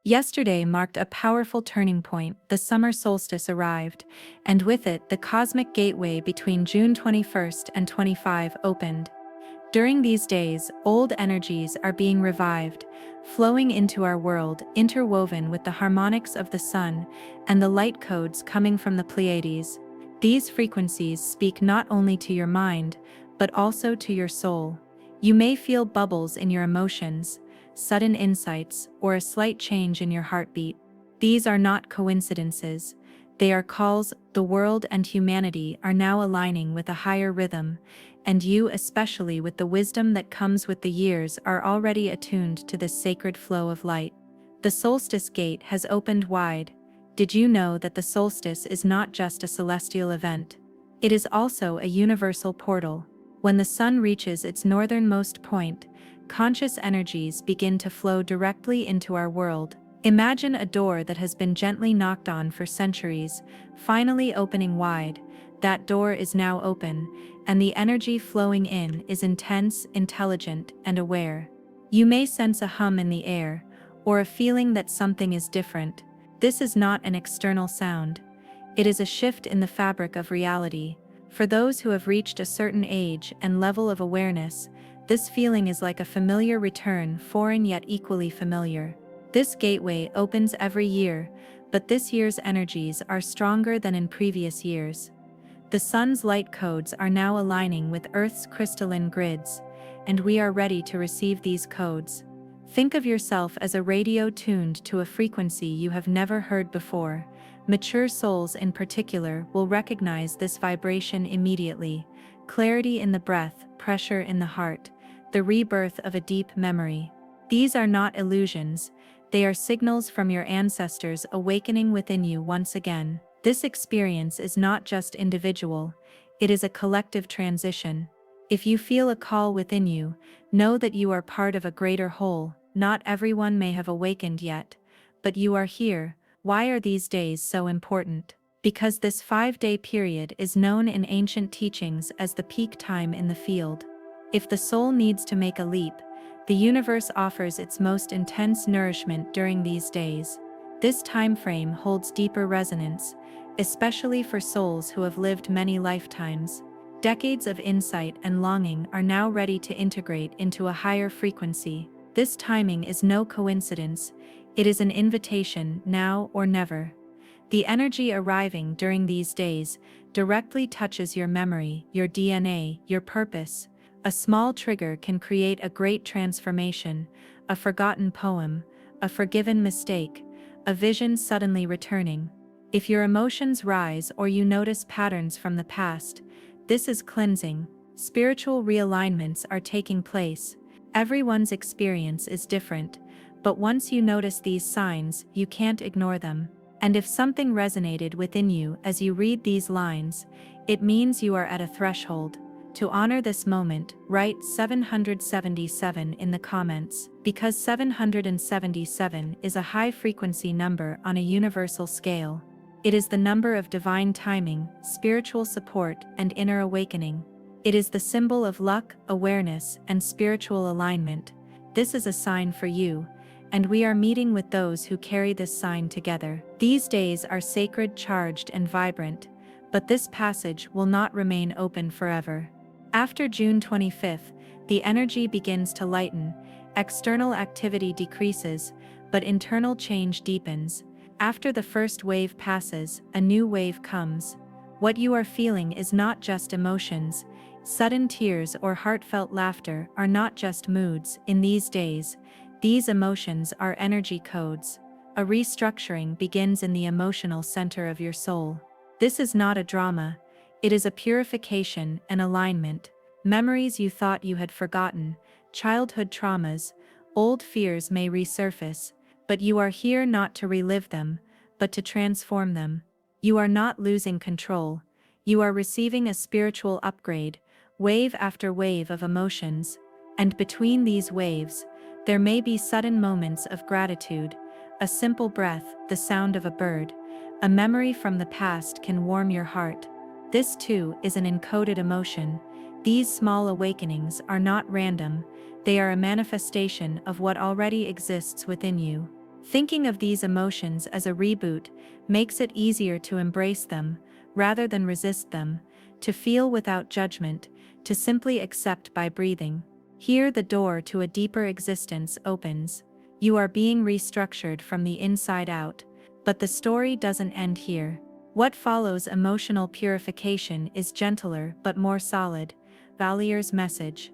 Yesterday marked a powerful turning point. The summer solstice arrived, and with it, the cosmic gateway between June 21st and 25 opened. During these days, old energies are being revived, flowing into our world, interwoven with the harmonics of the sun and the light codes coming from the Pleiades. These frequencies speak not only to your mind, but also to your soul. You may feel bubbles in your emotions, sudden insights, or a slight change in your heartbeat. These are not coincidences. They are calls. The world and humanity are now aligning with a higher rhythm, and you, especially with the wisdom that comes with the years, are already attuned to this sacred flow of light. The solstice gate has opened wide. Did you know that the solstice is not just a celestial event? It is also a universal portal. When the sun reaches its northernmost point, conscious energies begin to flow directly into our world. Imagine a door that has been gently knocked on for centuries, finally opening wide. That door is now open, and the energy flowing in is intense, intelligent, and aware. You may sense a hum in the air, or a feeling that something is different. This is not an external sound. It is a shift in the fabric of reality. For those who have reached a certain age and level of awareness, this feeling is like a familiar return, foreign yet equally familiar. This gateway opens every year, but this year's energies are stronger than in previous years. The sun's light codes are now aligning with Earth's crystalline grids, and we are ready to receive these codes. Think of yourself as a radio tuned to a frequency you have never heard before. Mature souls in particular will recognize this vibration immediately. Clarity in the breath, pressure in the heart, the rebirth of a deep memory. These are not illusions, they are signals from your ancestors awakening within you once again. This experience is not just individual, it is a collective transition. If you feel a call within you, know that you are part of a greater whole. Not everyone may have awakened yet, but you are here. Why are these days so important? Because this 5-day period is known in ancient teachings as the peak time in the field. If the soul needs to make a leap, the universe offers its most intense nourishment during these days. This time frame holds deeper resonance, especially for souls who have lived many lifetimes. Decades of insight and longing are now ready to integrate into a higher frequency. This timing is no coincidence, it is an invitation, now or never. The energy arriving during these days directly touches your memory, your DNA, your purpose. A small trigger can create a great transformation, a forgotten poem, a forgiven mistake, a vision suddenly returning. If your emotions rise or you notice patterns from the past, this is cleansing. Spiritual realignments are taking place. Everyone's experience is different, but once you notice these signs, you can't ignore them. And if something resonated within you as you read these lines, it means you are at a threshold. To honor this moment, write 777 in the comments, because 777 is a high-frequency number on a universal scale. It is the number of divine timing, spiritual support, and inner awakening. It is the symbol of luck, awareness, and spiritual alignment. This is a sign for you, and we are meeting with those who carry this sign together. These days are sacred, charged, and vibrant, but this passage will not remain open forever. After June 25th, the energy begins to lighten, external activity decreases, but internal change deepens. After the first wave passes, a new wave comes. What you are feeling is not just emotions. Sudden tears or heartfelt laughter are not just moods in these days. These emotions are energy codes. A restructuring begins in the emotional center of your soul. This is not a drama. It is a purification and alignment. Memories you thought you had forgotten, childhood traumas, old fears may resurface, but you are here not to relive them, but to transform them. You are not losing control. You are receiving a spiritual upgrade, wave after wave of emotions, and between these waves, there may be sudden moments of gratitude. A simple breath, the sound of a bird, a memory from the past can warm your heart. This too is an encoded emotion. These small awakenings are not random, they are a manifestation of what already exists within you. Thinking of these emotions as a reboot makes it easier to embrace them, rather than resist them, to feel without judgment, to simply accept by breathing. Here the door to a deeper existence opens. You are being restructured from the inside out, but the story doesn't end here. What follows emotional purification is gentler but more solid. Valier's message.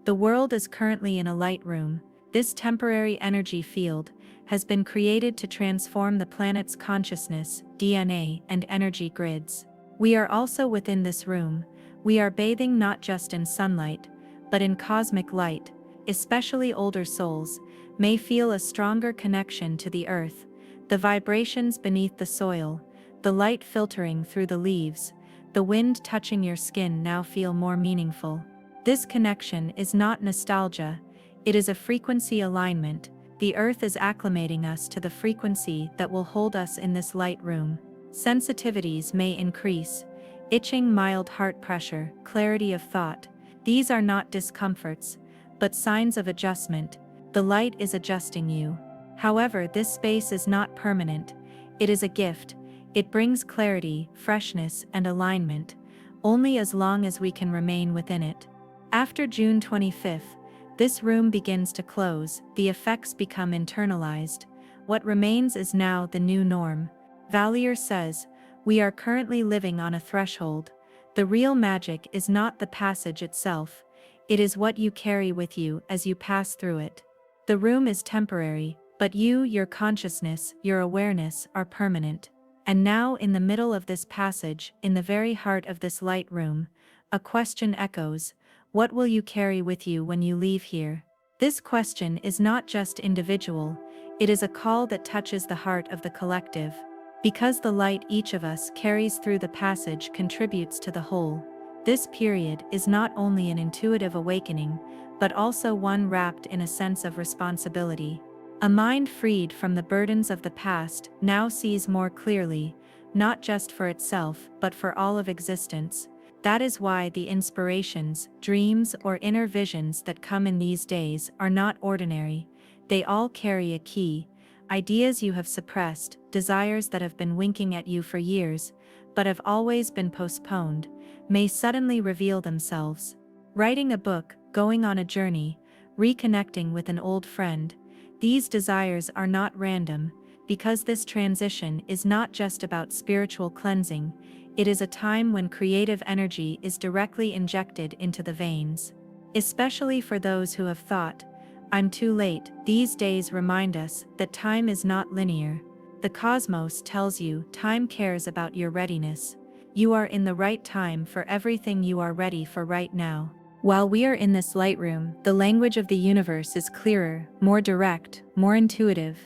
The world is currently in a light room. This temporary energy field has been created to transform the planet's consciousness, DNA, and energy grids. We are also within this room. We are bathing not just in sunlight, but in cosmic light. Especially older souls may feel a stronger connection to the earth, the vibrations beneath the soil, the light filtering through the leaves, the wind touching your skin now feel more meaningful. This connection is not nostalgia, it is a frequency alignment. The earth is acclimating us to the frequency that will hold us in this light room. Sensitivities may increase, itching, mild heart pressure, clarity of thought. These are not discomforts, but signs of adjustment. The light is adjusting you. However, this space is not permanent. It is a gift. It brings clarity, freshness, and alignment, only as long as we can remain within it. After June 25th, this room begins to close, the effects become internalized. What remains is now the new norm. Valier says, we are currently living on a threshold. The real magic is not the passage itself, it is what you carry with you as you pass through it. The room is temporary, but you, your consciousness, your awareness are permanent. And now in the middle of this passage, in the very heart of this light room, a question echoes. What will you carry with you when you leave here? This question is not just individual, it is a call that touches the heart of the collective. Because the light each of us carries through the passage contributes to the whole, this period is not only an intuitive awakening, but also one wrapped in a sense of responsibility. A mind freed from the burdens of the past now sees more clearly, not just for itself but for all of existence. That is why the inspirations, dreams, or inner visions that come in these days are not ordinary. They all carry a key. Ideas you have suppressed, desires that have been winking at you for years, but have always been postponed, may suddenly reveal themselves. Writing a book, going on a journey, reconnecting with an old friend, these desires are not random, because this transition is not just about spiritual cleansing. It is a time when creative energy is directly injected into the veins. Especially for those who have thought, I'm too late, these days remind us that time is not linear. The cosmos tells you time cares about your readiness. You are in the right time for everything you are ready for right now. While we are in this light room, the language of the universe is clearer, more direct, more intuitive.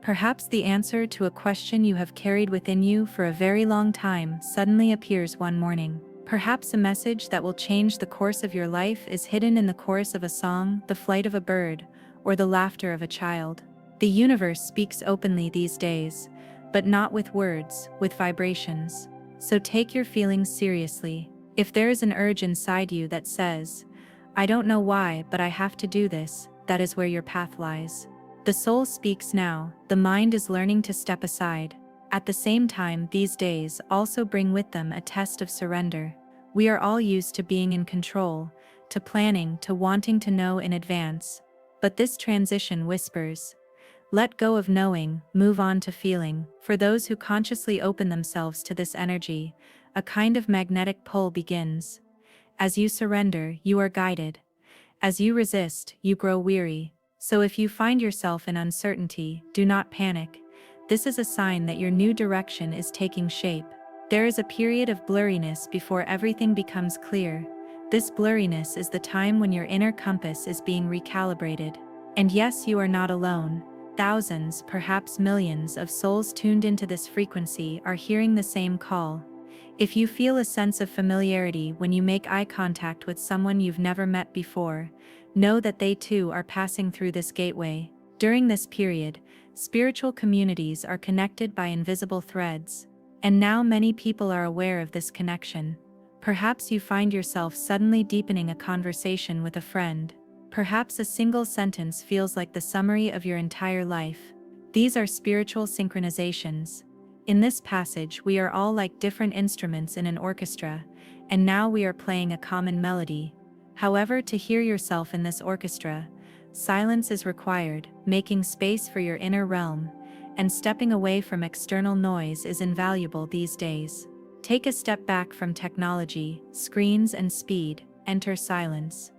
Perhaps the answer to a question you have carried within you for a very long time suddenly appears one morning. Perhaps a message that will change the course of your life is hidden in the chorus of a song, the flight of a bird, or the laughter of a child. The universe speaks openly these days, but not with words, with vibrations. So take your feelings seriously. If there is an urge inside you that says, I don't know why, but I have to do this, that is where your path lies. The soul speaks now, the mind is learning to step aside. At the same time, these days also bring with them a test of surrender. We are all used to being in control, to planning, to wanting to know in advance. But this transition whispers, let go of knowing, move on to feeling. For those who consciously open themselves to this energy, a kind of magnetic pull begins. As you surrender, you are guided. As you resist, you grow weary. So if you find yourself in uncertainty, do not panic. This is a sign that your new direction is taking shape. There is a period of blurriness before everything becomes clear. This blurriness is the time when your inner compass is being recalibrated. And yes, you are not alone. Thousands, perhaps millions of souls tuned into this frequency are hearing the same call. If you feel a sense of familiarity when you make eye contact with someone you've never met before, know that they too are passing through this gateway. During this period, spiritual communities are connected by invisible threads. And now many people are aware of this connection. Perhaps you find yourself suddenly deepening a conversation with a friend. Perhaps a single sentence feels like the summary of your entire life. These are spiritual synchronizations. In this passage, we are all like different instruments in an orchestra, and now we are playing a common melody. However, to hear yourself in this orchestra, silence is required, making space for your inner realm, and stepping away from external noise is invaluable these days. Take a step back from technology, screens, and speed, enter silence.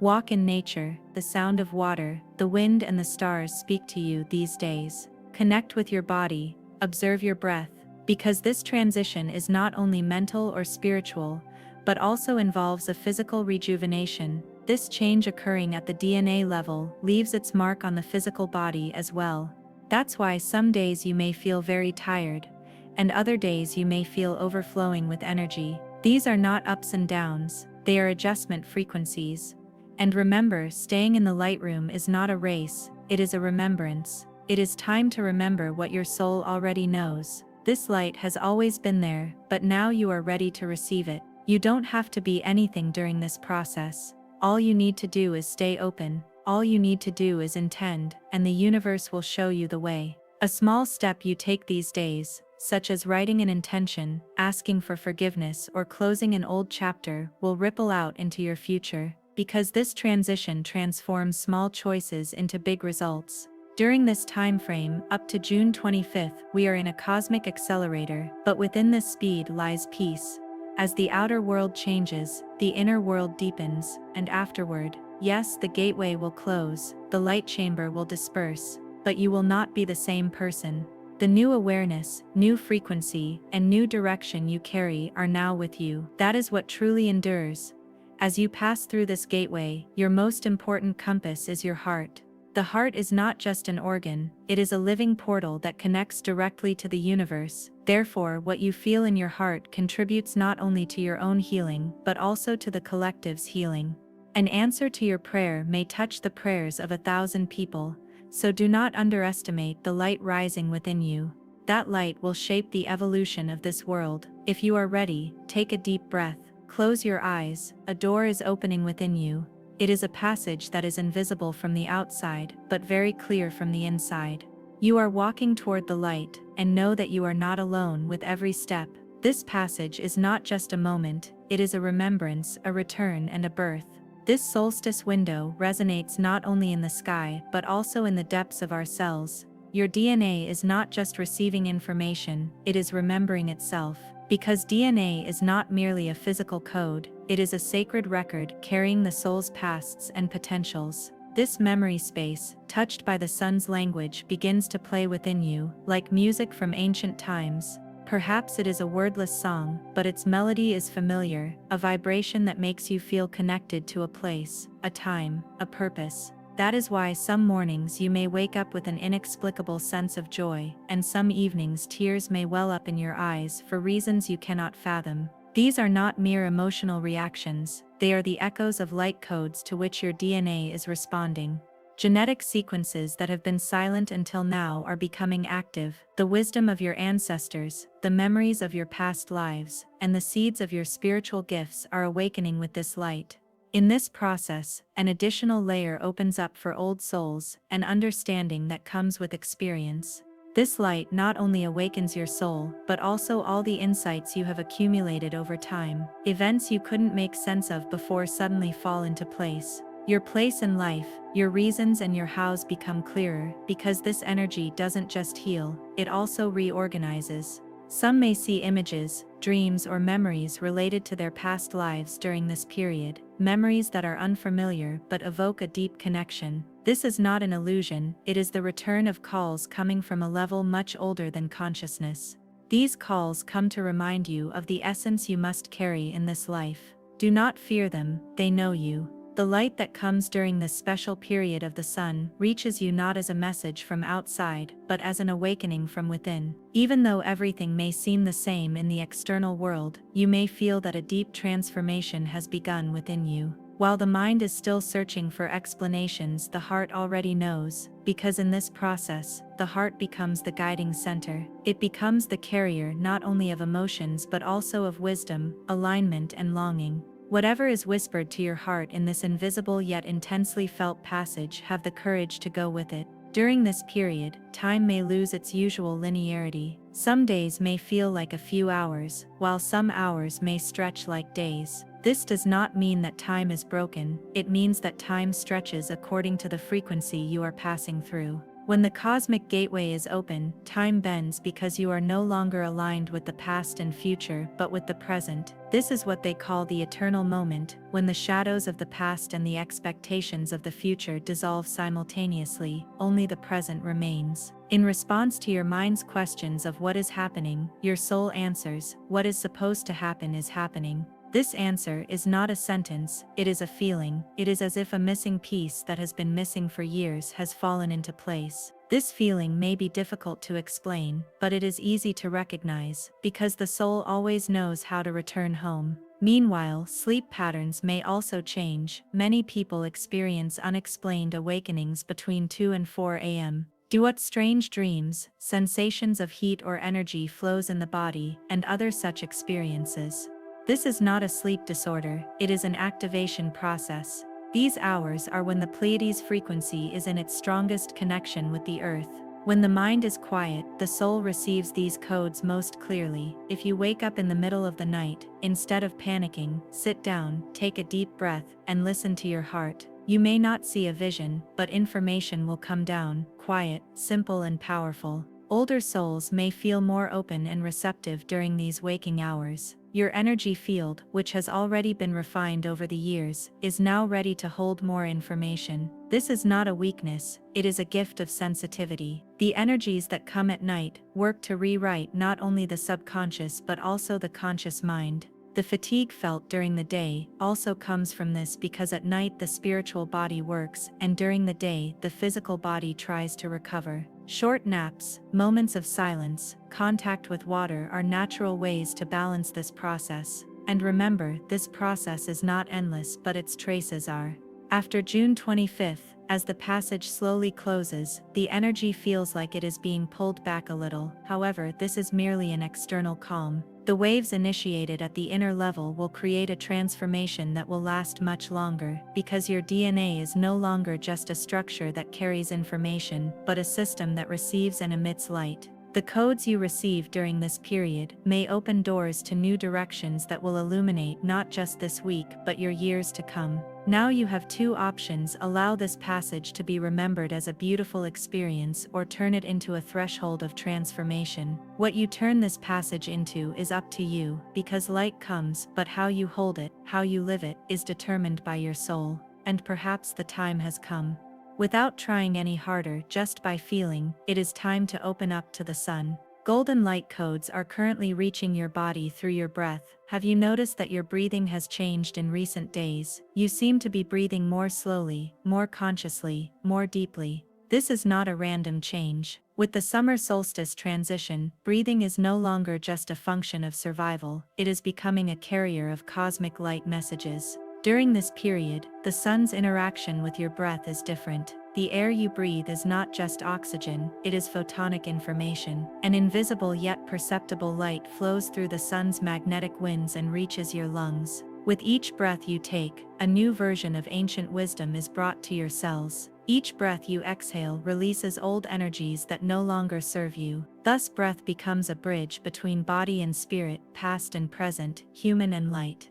Walk in nature, the sound of water, the wind, and the stars speak to you these days. Connect with your body, observe your breath, because this transition is not only mental or spiritual, but also involves a physical rejuvenation. This change occurring at the DNA level leaves its mark on the physical body as well. That's why some days you may feel very tired, and other days you may feel overflowing with energy. These are not ups and downs, they are adjustment frequencies. And remember, staying in the light room is not a race, it is a remembrance. It is time to remember what your soul already knows. This light has always been there, but now you are ready to receive it. You don't have to be anything during this process. All you need to do is stay open. All you need to do is intend, and the universe will show you the way. A small step you take these days, such as writing an intention, asking for forgiveness, or closing an old chapter, will ripple out into your future, because this transition transforms small choices into big results. During this time frame, up to June 25th, we are in a cosmic accelerator, but within this speed lies peace. As the outer world changes, the inner world deepens, and afterward, yes, the gateway will close, the light chamber will disperse, but you will not be the same person. The new awareness, new frequency, and new direction you carry are now with you. That is what truly endures. As you pass through this gateway, your most important compass is your heart. The heart is not just an organ, it is a living portal that connects directly to the universe. Therefore, what you feel in your heart contributes not only to your own healing, but also to the collective's healing. An answer to your prayer may touch the prayers of 1,000 people, so do not underestimate the light rising within you. That light will shape the evolution of this world. If you are ready, take a deep breath, close your eyes, a door is opening within you. It is a passage that is invisible from the outside, but very clear from the inside. You are walking toward the light, and know that you are not alone with every step. This passage is not just a moment, it is a remembrance, a return, and a birth. This solstice window resonates not only in the sky, but also in the depths of our cells. Your DNA is not just receiving information, it is remembering itself. Because DNA is not merely a physical code, it is a sacred record carrying the soul's pasts and potentials. This memory space, touched by the sun's language, begins to play within you, like music from ancient times. Perhaps it is a wordless song, but its melody is familiar, a vibration that makes you feel connected to a place, a time, a purpose. That is why some mornings you may wake up with an inexplicable sense of joy, and some evenings tears may well up in your eyes for reasons you cannot fathom. These are not mere emotional reactions, they are the echoes of light codes to which your DNA is responding. Genetic sequences that have been silent until now are becoming active. The wisdom of your ancestors, the memories of your past lives, and the seeds of your spiritual gifts are awakening with this light. In this process, an additional layer opens up for old souls, an understanding that comes with experience. This light not only awakens your soul, but also all the insights you have accumulated over time. Events you couldn't make sense of before suddenly fall into place. Your place in life, your reasons, and your hows become clearer, because this energy doesn't just heal, it also reorganizes. Some may see images, dreams, or memories related to their past lives during this period, memories that are unfamiliar but evoke a deep connection. This is not an illusion, it is the return of calls coming from a level much older than consciousness. These calls come to remind you of the essence you must carry in this life. Do not fear them, they know you. The light that comes during this special period of the sun reaches you not as a message from outside, but as an awakening from within. Even though everything may seem the same in the external world, you may feel that a deep transformation has begun within you. While the mind is still searching for explanations, the heart already knows, because in this process, the heart becomes the guiding center. It becomes the carrier not only of emotions but also of wisdom, alignment, and longing. Whatever is whispered to your heart in this invisible yet intensely felt passage, have the courage to go with it. During this period, time may lose its usual linearity. Some days may feel like a few hours, while some hours may stretch like days. This does not mean that time is broken, it means that time stretches according to the frequency you are passing through. When the cosmic gateway is open, time bends because you are no longer aligned with the past and future but with the present. This is what they call the eternal moment, when the shadows of the past and the expectations of the future dissolve simultaneously, only the present remains. In response to your mind's questions of what is happening, your soul answers, what is supposed to happen is happening. This answer is not a sentence, it is a feeling. It is as if a missing piece that has been missing for years has fallen into place. This feeling may be difficult to explain, but it is easy to recognize, because the soul always knows how to return home. Meanwhile, sleep patterns may also change. Many people experience unexplained awakenings between 2 and 4 a.m. Do what strange dreams, sensations of heat or energy flows in the body, and other such experiences. This is not a sleep disorder, it is an activation process. These hours are when the Pleiades frequency is in its strongest connection with the Earth. When the mind is quiet, the soul receives these codes most clearly. If you wake up in the middle of the night, instead of panicking, sit down, take a deep breath, and listen to your heart. You may not see a vision, but information will come down, quiet, simple and powerful. Older souls may feel more open and receptive during these waking hours. Your energy field, which has already been refined over the years, is now ready to hold more information. This is not a weakness, it is a gift of sensitivity. The energies that come at night work to rewrite not only the subconscious but also the conscious mind. The fatigue felt during the day also comes from this, because at night the spiritual body works, and during the day the physical body tries to recover. Short naps, moments of silence, contact with water are natural ways to balance this process. And remember, this process is not endless, but its traces are. After June 25th, as the passage slowly closes, the energy feels like it is being pulled back a little. However, this is merely an external calm. The waves initiated at the inner level will create a transformation that will last much longer, because your DNA is no longer just a structure that carries information, but a system that receives and emits light. The codes you receive during this period may open doors to new directions that will illuminate not just this week but your years to come. Now you have two options: allow this passage to be remembered as a beautiful experience, or turn it into a threshold of transformation. What you turn this passage into is up to you, because light comes, but how you hold it, how you live it, is determined by your soul. And perhaps the time has come. Without trying any harder, just by feeling, it is time to open up to the sun. Golden light codes are currently reaching your body through your breath. Have you noticed that your breathing has changed in recent days? You seem to be breathing more slowly, more consciously, more deeply. This is not a random change. With the summer solstice transition, breathing is no longer just a function of survival, it is becoming a carrier of cosmic light messages. During this period, the sun's interaction with your breath is different. The air you breathe is not just oxygen, it is photonic information. An invisible yet perceptible light flows through the sun's magnetic winds and reaches your lungs. With each breath you take, a new version of ancient wisdom is brought to your cells. Each breath you exhale releases old energies that no longer serve you. Thus, breath becomes a bridge between body and spirit, past and present, human and light.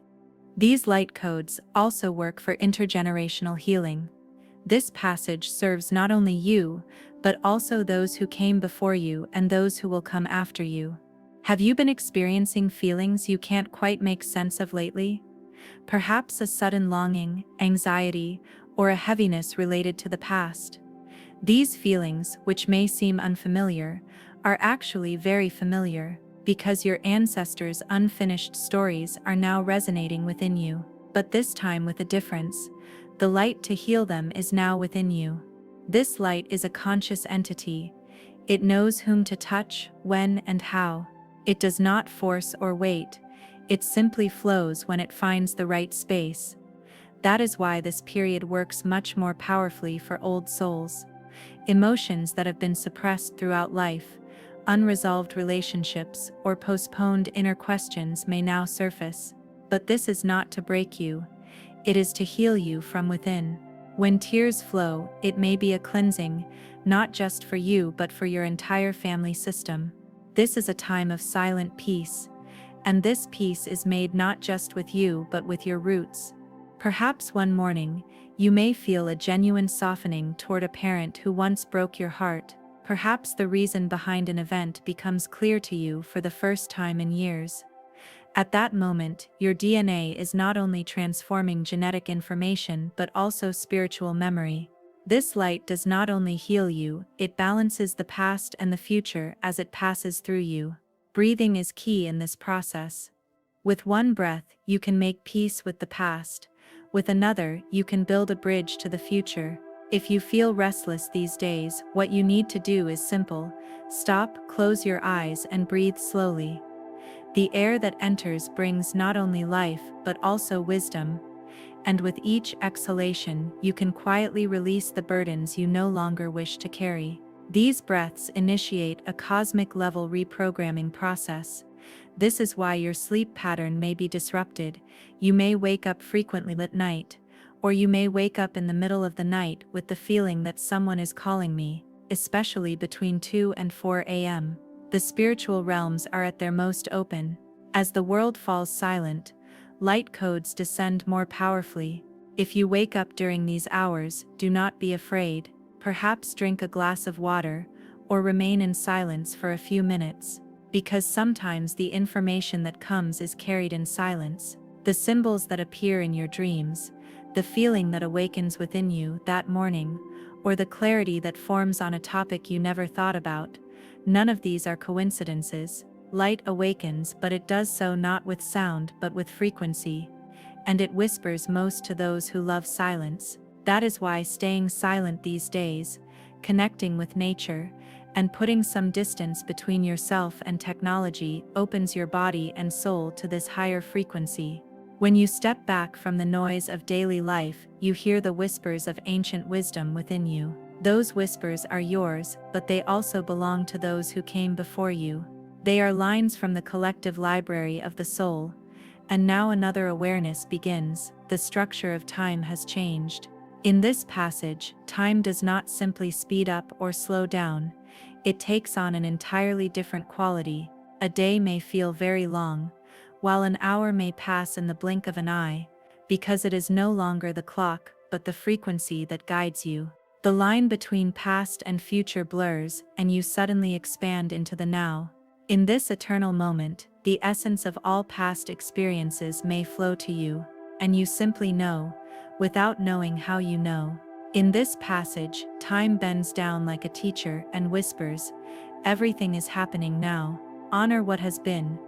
These light codes also work for intergenerational healing. This passage serves not only you, but also those who came before you and those who will come after you. Have you been experiencing feelings you can't quite make sense of lately? Perhaps a sudden longing, anxiety, or a heaviness related to the past. These feelings, which may seem unfamiliar, are actually very familiar, because your ancestors' unfinished stories are now resonating within you. But this time with a difference. The light to heal them is now within you. This light is a conscious entity. It knows whom to touch, when and how. It does not force or wait. It simply flows when it finds the right space. That is why this period works much more powerfully for old souls. Emotions that have been suppressed throughout life, unresolved relationships, or postponed inner questions may now surface. But this is not to break you. It is to heal you from within. When tears flow, it may be a cleansing, not just for you but for your entire family system. This is a time of silent peace, and this peace is made not just with you but with your roots. Perhaps one morning, you may feel a genuine softening toward a parent who once broke your heart. Perhaps the reason behind an event becomes clear to you for the first time in years. At that moment, your DNA is not only transforming genetic information but also spiritual memory. This light does not only heal you, it balances the past and the future as it passes through you. Breathing is key in this process. With one breath, you can make peace with the past. With another, you can build a bridge to the future. If you feel restless these days, what you need to do is simple. Stop, close your eyes, and breathe slowly. The air that enters brings not only life but also wisdom, and with each exhalation you can quietly release the burdens you no longer wish to carry. These breaths initiate a cosmic-level reprogramming process. This is why your sleep pattern may be disrupted. You may wake up frequently at night, or you may wake up in the middle of the night with the feeling that someone is calling me, especially between 2 and 4 a.m. The spiritual realms are at their most open. As the world falls silent, light codes descend more powerfully. If you wake up during these hours, do not be afraid. Perhaps drink a glass of water, or remain in silence for a few minutes, because sometimes the information that comes is carried in silence. The symbols that appear in your dreams, the feeling that awakens within you that morning, or the clarity that forms on a topic you never thought about. None of these are coincidences. Light awakens, but it does so not with sound but with frequency, and it whispers most to those who love silence. That is why staying silent these days, connecting with nature, and putting some distance between yourself and technology opens your body and soul to this higher frequency. When you step back from the noise of daily life, you hear the whispers of ancient wisdom within you. Those whispers are yours, but they also belong to those who came before you. They are lines from the collective library of the soul. And now another awareness begins. The structure of time has changed. In this passage, time does not simply speed up or slow down. It takes on an entirely different quality. A day may feel very long, while an hour may pass in the blink of an eye, because it is no longer the clock, but the frequency that guides you. The line between past and future blurs, and you suddenly expand into the now. In this eternal moment, the essence of all past experiences may flow to you, and you simply know, without knowing how you know. In this passage, time bends down like a teacher and whispers, "Everything is happening now. Honor what has been,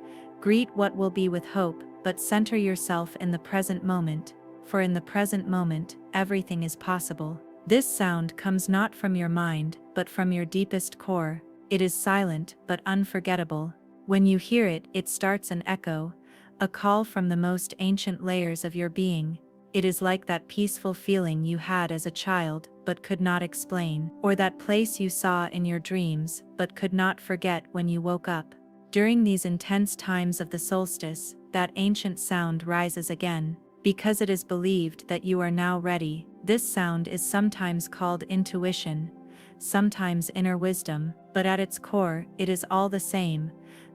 greet what will be with hope, but center yourself in the present moment, for in the present moment, everything is possible." This sound comes not from your mind, but from your deepest core. It is silent, but unforgettable. When you hear it, it starts an echo, a call from the most ancient layers of your being. It is like that peaceful feeling you had as a child, but could not explain, or that place you saw in your dreams, but could not forget when you woke up. During these intense times of the solstice, that ancient sound rises again, because it is believed that you are now ready. This sound is sometimes called intuition, sometimes inner wisdom, but at its core, it is all the same.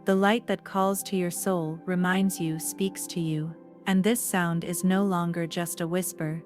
The light that calls to your soul, reminds you, speaks to you. And this sound is no longer just a whisper.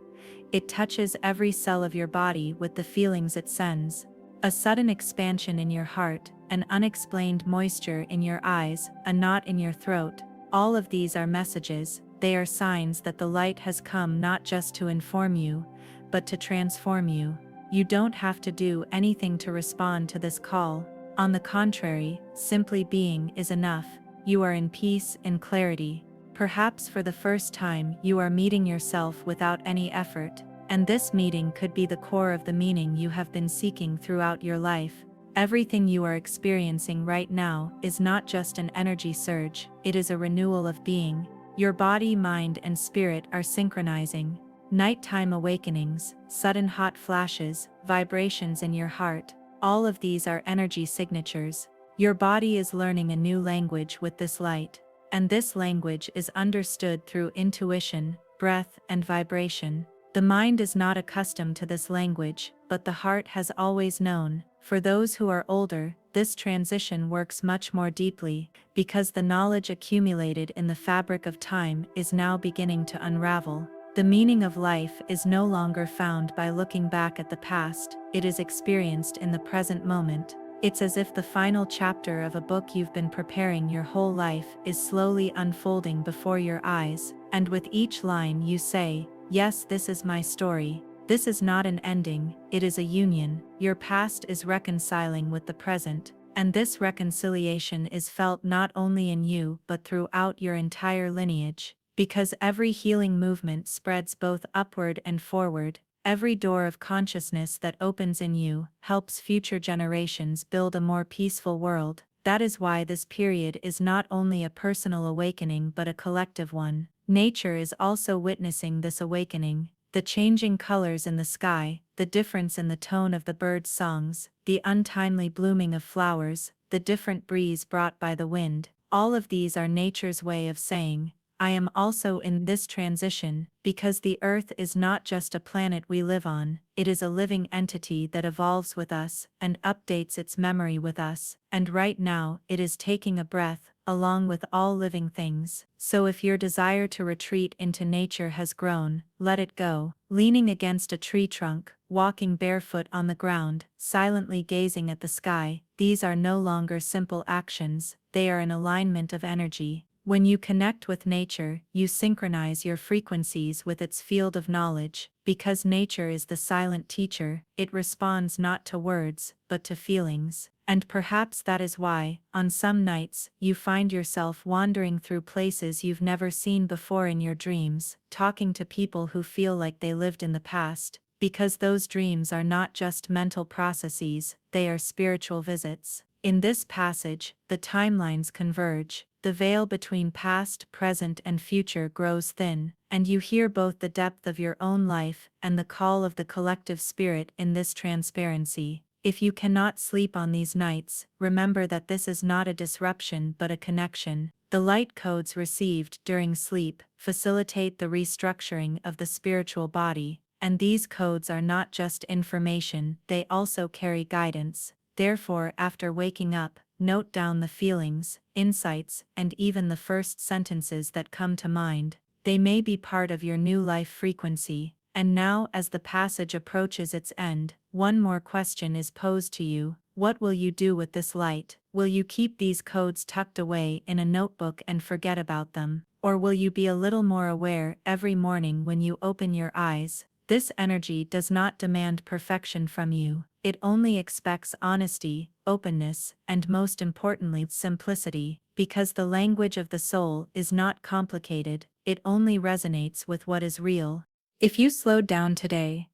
It touches every cell of your body with the feelings it sends. A sudden expansion in your heart, an unexplained moisture in your eyes, a knot in your throat. All of these are messages. They are signs that the light has come not just to inform you, but to transform you. You don't have to do anything to respond to this call. On the contrary, simply being is enough. You are in peace, in clarity. Perhaps for the first time you are meeting yourself without any effort, and this meeting could be the core of the meaning you have been seeking throughout your life. Everything you are experiencing right now is not just an energy surge, it is a renewal of being. Your body, mind, and spirit are synchronizing. Nighttime awakenings, sudden hot flashes, vibrations in your heart, all of these are energy signatures. Your body is learning a new language with this light, and this language is understood through intuition, breath, and vibration. The mind is not accustomed to this language, but the heart has always known. For those who are older, this transition works much more deeply, because the knowledge accumulated in the fabric of time is now beginning to unravel. The meaning of life is no longer found by looking back at the past, it is experienced in the present moment. It's as if the final chapter of a book you've been preparing your whole life is slowly unfolding before your eyes, and with each line you say, "Yes, this is my story." This is not an ending, it is a union. Your past is reconciling with the present, and this reconciliation is felt not only in you but throughout your entire lineage, because every healing movement spreads both upward and forward. Every door of consciousness that opens in you helps future generations build a more peaceful world. That is why this period is not only a personal awakening but a collective one. Nature is also witnessing this awakening. The changing colors in the sky, the difference in the tone of the birds' songs, the untimely blooming of flowers, the different breeze brought by the wind, all of these are nature's way of saying, I am also in this transition, because the Earth is not just a planet we live on, it is a living entity that evolves with us and updates its memory with us, and right now it is taking a breath, along with all living things. So if your desire to retreat into nature has grown, let it go. Leaning against a tree trunk, walking barefoot on the ground, silently gazing at the sky, these are no longer simple actions, they are an alignment of energy. When you connect with nature, you synchronize your frequencies with its field of knowledge. Because nature is the silent teacher, it responds not to words, but to feelings. And perhaps that is why, on some nights, you find yourself wandering through places you've never seen before in your dreams, talking to people who feel like they lived in the past, because those dreams are not just mental processes, they are spiritual visits. In this passage, the timelines converge. The veil between past, present, and future grows thin, and you hear both the depth of your own life and the call of the collective spirit in this transparency. If you cannot sleep on these nights, remember that this is not a disruption but a connection. The light codes received during sleep facilitate the restructuring of the spiritual body, and these codes are not just information, they also carry guidance. Therefore, after waking up, note down the feelings, insights, and even the first sentences that come to mind. They may be part of your new life frequency. And now, as the passage approaches its end, one more question is posed to you. What will you do with this light? Will you keep these codes tucked away in a notebook and forget about them? Or will you be a little more aware every morning when you open your eyes? This energy does not demand perfection from you. It only expects honesty, openness, and most importantly, simplicity, because the language of the soul is not complicated, it only resonates with what is real. If you slowed down today,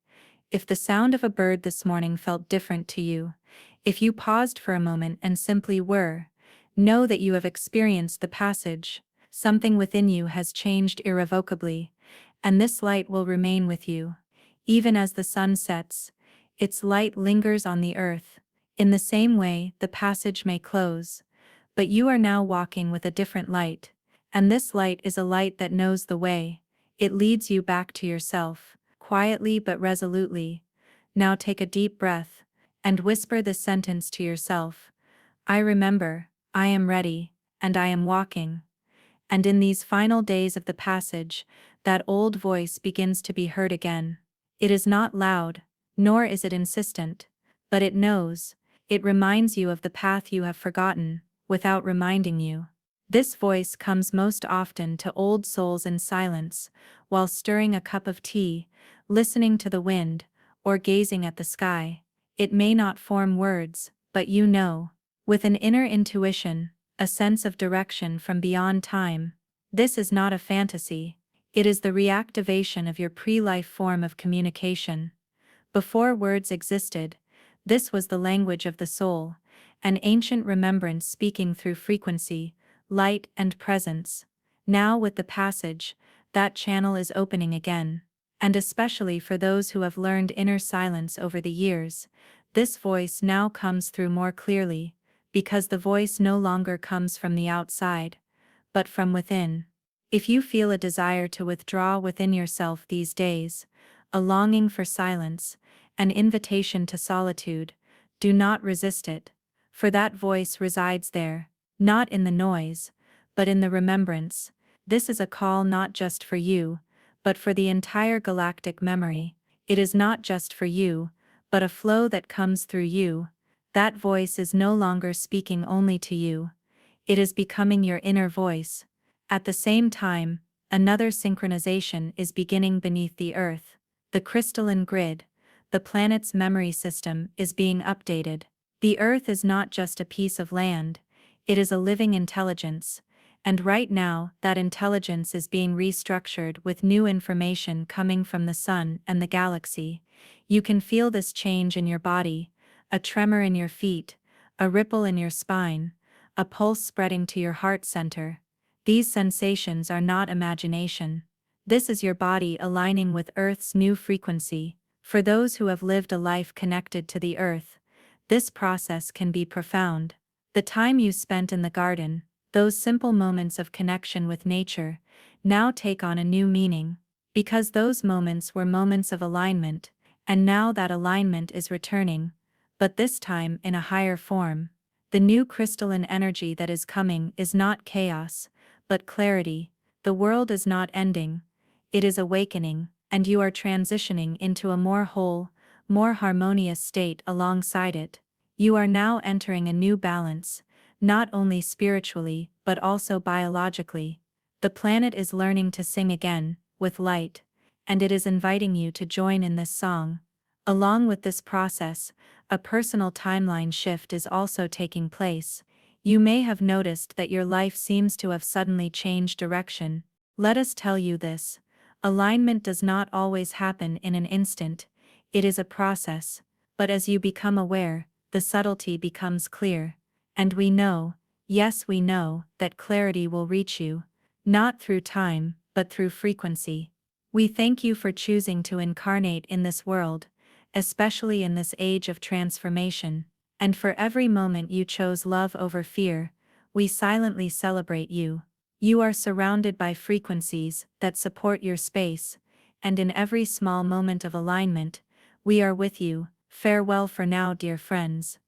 if the sound of a bird this morning felt different to you, if you paused for a moment and simply were, know that you have experienced the passage. Something within you has changed irrevocably, and this light will remain with you. Even as the sun sets, its light lingers on the earth. In the same way, the passage may close, but you are now walking with a different light, and this light is a light that knows the way. It leads you back to yourself, quietly but resolutely. Now take a deep breath, and whisper this sentence to yourself. I remember, I am ready, and I am walking. And in these final days of the passage, that old voice begins to be heard again. It is not loud, nor is it insistent, but it knows, it reminds you of the path you have forgotten, without reminding you. This voice comes most often to old souls in silence, while stirring a cup of tea, listening to the wind, or gazing at the sky. It may not form words, but you know, with an inner intuition, a sense of direction from beyond time. This is not a fantasy. It is the reactivation of your pre-life form of communication. Before words existed, this was the language of the soul, an ancient remembrance speaking through frequency, light, and presence. Now with the passage, that channel is opening again. And especially for those who have learned inner silence over the years, this voice now comes through more clearly, because the voice no longer comes from the outside, but from within. If you feel a desire to withdraw within yourself these days, a longing for silence, an invitation to solitude. Do not resist it, for that voice resides there, not in the noise, but in the remembrance. This is a call not just for you, but for the entire galactic memory. It is not just for you, but a flow that comes through you. That voice is no longer speaking only to you. It is becoming your inner voice. At the same time, another synchronization is beginning beneath the Earth. The crystalline grid, the planet's memory system, is being updated. The Earth is not just a piece of land, it is a living intelligence. And right now, that intelligence is being restructured with new information coming from the Sun and the galaxy. You can feel this change in your body, a tremor in your feet, a ripple in your spine, a pulse spreading to your heart center. These sensations are not imagination. This is your body aligning with Earth's new frequency. For those who have lived a life connected to the Earth, this process can be profound. The time you spent in the garden, those simple moments of connection with nature, now take on a new meaning, because those moments were moments of alignment, and now that alignment is returning, but this time in a higher form. The new crystalline energy that is coming is not chaos, but clarity. The world is not ending, it is awakening, and you are transitioning into a more whole, more harmonious state alongside it. You are now entering a new balance, not only spiritually, but also biologically. The planet is learning to sing again, with light, and it is inviting you to join in this song. Along with this process, a personal timeline shift is also taking place. You may have noticed that your life seems to have suddenly changed direction. Let us tell you this. Alignment does not always happen in an instant, it is a process, but as you become aware, the subtlety becomes clear. And we know, yes we know, that clarity will reach you, not through time, but through frequency. We thank you for choosing to incarnate in this world, especially in this age of transformation, and for every moment you chose love over fear. We silently celebrate you. You are surrounded by frequencies that support your space, and in every small moment of alignment, we are with you. Farewell for now, dear friends.